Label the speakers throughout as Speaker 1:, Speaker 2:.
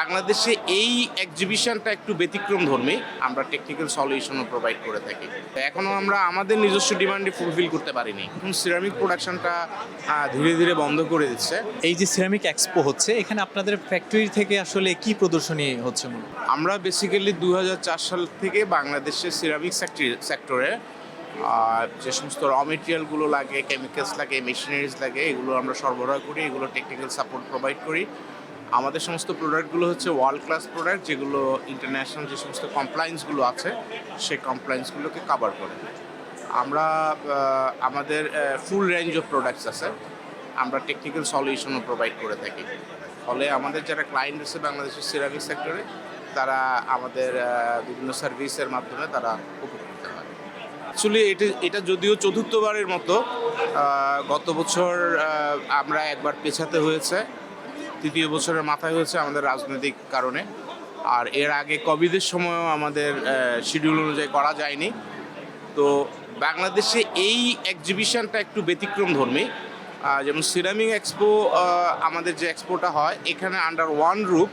Speaker 1: বাংলাদেশে এই এক্সিবিশনটা একটু ব্যতিক্রমধর্মী। আমরা টেকনিক্যাল সলিউশনও প্রোভাইড করে থাকি। এখনও আমরা আমাদের নিজস্ব ডিমান্ডে ফুলফিল করতে পারিনি। এখন সিরামিক প্রোডাকশনটা ধীরে ধীরে বন্ধ করে দিচ্ছে।
Speaker 2: এই যে সিরামিক এক্সপো হচ্ছে, এখানে আপনাদের ফ্যাক্টরি থেকে আসলে কি প্রদর্শনী হচ্ছে?
Speaker 1: আমরা বেসিক্যালি 2004 সাল থেকে বাংলাদেশের সিরামিক সেক্টরে যে সমস্ত র মেটেরিয়ালগুলো লাগে, কেমিক্যালস লাগে, মেশিনারিজ লাগে, এগুলো আমরা সরবরাহ করি, এগুলো টেকনিক্যাল সাপোর্ট প্রোভাইড করি। আমাদের সমস্ত প্রোডাক্টগুলো হচ্ছে ওয়ার্ল্ড ক্লাস প্রোডাক্ট, যেগুলো ইন্টারন্যাশনাল যে সমস্ত কমপ্লায়েন্সগুলো আছে সেই কমপ্লায়েন্সগুলোকে কভার করে। আমরা আমাদের ফুল রেঞ্জ অফ প্রোডাক্টস আছে, আমরা টেকনিক্যাল সলিউশনও প্রোভাইড করে থাকি। ফলে আমাদের যারা ক্লায়েন্ট আছে বাংলাদেশের সিরামিক সেক্টরে, তারা আমাদের বিভিন্ন সার্ভিসের মাধ্যমে তারা উপকৃত হয়। অ্যাকচুয়ালি এটা যদিও চতুর্থবারের মতো, গত বছর আমরা একবার পেছাতে হয়েছে, তৃতীয় বছরের মাথায় হয়েছে আমাদের রাজনৈতিক কারণে। আর এর আগে কোভিডের সময়ও আমাদের শিডিউল অনুযায়ী করা যায়নি। তো বাংলাদেশে এই এক্সিবিশনটা একটু ব্যতিক্রমধর্মী। যেমন সিরামিক এক্সপো, আমাদের যে এক্সপোটা হয় এখানে আন্ডার ওয়ান রুফ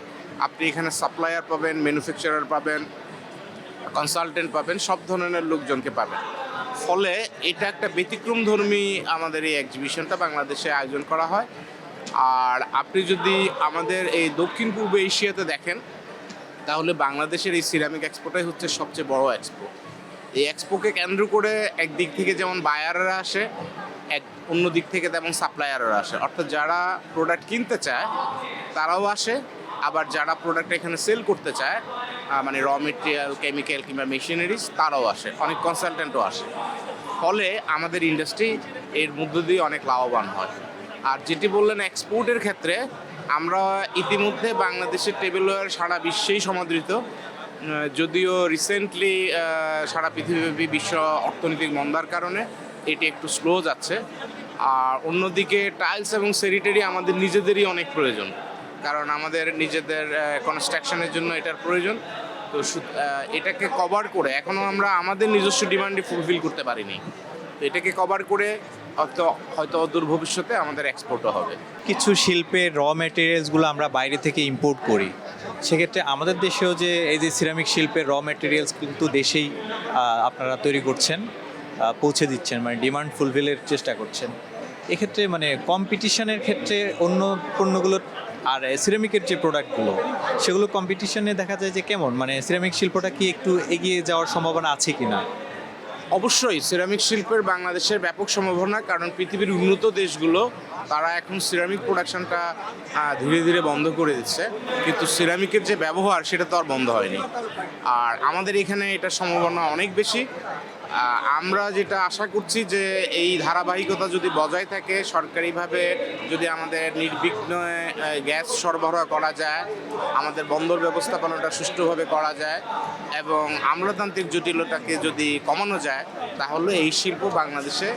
Speaker 1: আপনি এখানে সাপ্লায়ার পাবেন, ম্যানুফ্যাকচারার পাবেন, কনসালটেন্ট পাবেন, সব ধরনের লোকজনকে পাবেন। ফলে এটা একটা ব্যতিক্রমধর্মী আমাদের এই এক্সিবিশনটা বাংলাদেশে আয়োজন করা হয়। আর আপনি যদি আমাদের এই দক্ষিণ পূর্ব এশিয়াতে দেখেন, তাহলে বাংলাদেশের এই সিরামিক এক্সপোটাই হচ্ছে সবচেয়ে বড় এক্সপো। এই এক্সপোকে কেন্দ্র করে একদিক থেকে যেমন বায়াররা আসে, অন্য দিক থেকে তেমন সাপ্লায়াররা আসে। অর্থাৎ যারা প্রোডাক্ট কিনতে চায় তারাও আসে, আবার যারা প্রোডাক্ট এখানে সেল করতে চায়, মানে র মেটেরিয়াল, কেমিক্যাল কিংবা মেশিনারিজ, তারাও আসে, অনেক কনসালটেন্টও আসে। ফলে আমাদের ইন্ডাস্ট্রি এর মধ্য দিয়ে অনেক লাভবান হয়। আর যেটি বললেন এক্সপোর্টের ক্ষেত্রে, আমরা ইতিমধ্যে বাংলাদেশের টেবিলওয়্যার সারা বিশ্বেই সমাদৃত। যদিও রিসেন্টলি সারা পৃথিবীব্যাপী বিশ্ব অর্থনৈতিক মন্দার কারণে এটি একটু স্লো যাচ্ছে। আর অন্যদিকে টাইলস এবং স্যানিটারি আমাদের নিজেদেরই অনেক প্রয়োজন, কারণ আমাদের নিজেদের কনস্ট্রাকশনের জন্য এটার প্রয়োজন। তো এটাকে কভার করে এখনও আমরা আমাদের নিজস্ব ডিমান্ডে ফুলফিল করতে পারিনি। তো এটাকে কভার করে হয়তো অদূর ভবিষ্যতে আমাদের এক্সপোর্টও হবে।
Speaker 2: কিছু শিল্পের র ম্যাটেরিয়ালসগুলো আমরা বাইরে থেকে ইম্পোর্ট করি, সেক্ষেত্রে আমাদের দেশেও যে এই যে সিরামিক শিল্পের র ম্যাটেরিয়ালস কিন্তু দেশেই আপনারা তৈরি করছেন, পৌঁছে দিচ্ছেন, মানে ডিমান্ড ফুলফিলের চেষ্টা করছেন। এক্ষেত্রে মানে কম্পিটিশনের ক্ষেত্রে অন্য পণ্যগুলোর আর সিরামিকের যে প্রোডাক্টগুলো, সেগুলো কম্পিটিশনে দেখা যায় যে কেমন, মানে সিরামিক শিল্পটা কি একটু এগিয়ে যাওয়ার সম্ভাবনা আছে কি না?
Speaker 1: অবশ্যই সিরামিক শিল্পের বাংলাদেশের ব্যাপক সম্ভাবনা, কারণ পৃথিবীর উন্নত দেশগুলো তারা এখন সিরামিক প্রোডাকশনটা ধীরে ধীরে বন্ধ করে দিচ্ছে, কিন্তু সিরামিকের যে ব্যবহার সেটা তো আর বন্ধ হয়নি। আর আমাদের এখানে এটার সম্ভাবনা অনেক বেশি। আমরা যেটা আশা করছি যে এই ধারাবাহিকতা যদি বজায় থাকে, সরকারিভাবে যদি আমাদের নির্বিঘ্নে গ্যাস সরবরাহ করা যায়, আমাদের বন্দর ব্যবস্থাপনাটা সুষ্ঠুভাবে করা যায় এবং আমলাতান্ত্রিক জটিলতাকে যদি কমানো যায়, তাহলে এই শিল্প বাংলাদেশে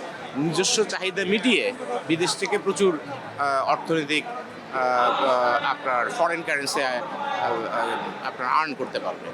Speaker 1: নিজস্ব চাহিদা মিটিয়ে বিদেশ থেকে প্রচুর অর্থনৈতিক আপনার ফরেন কারেন্সি আপনার আর্ন করতে পারবে।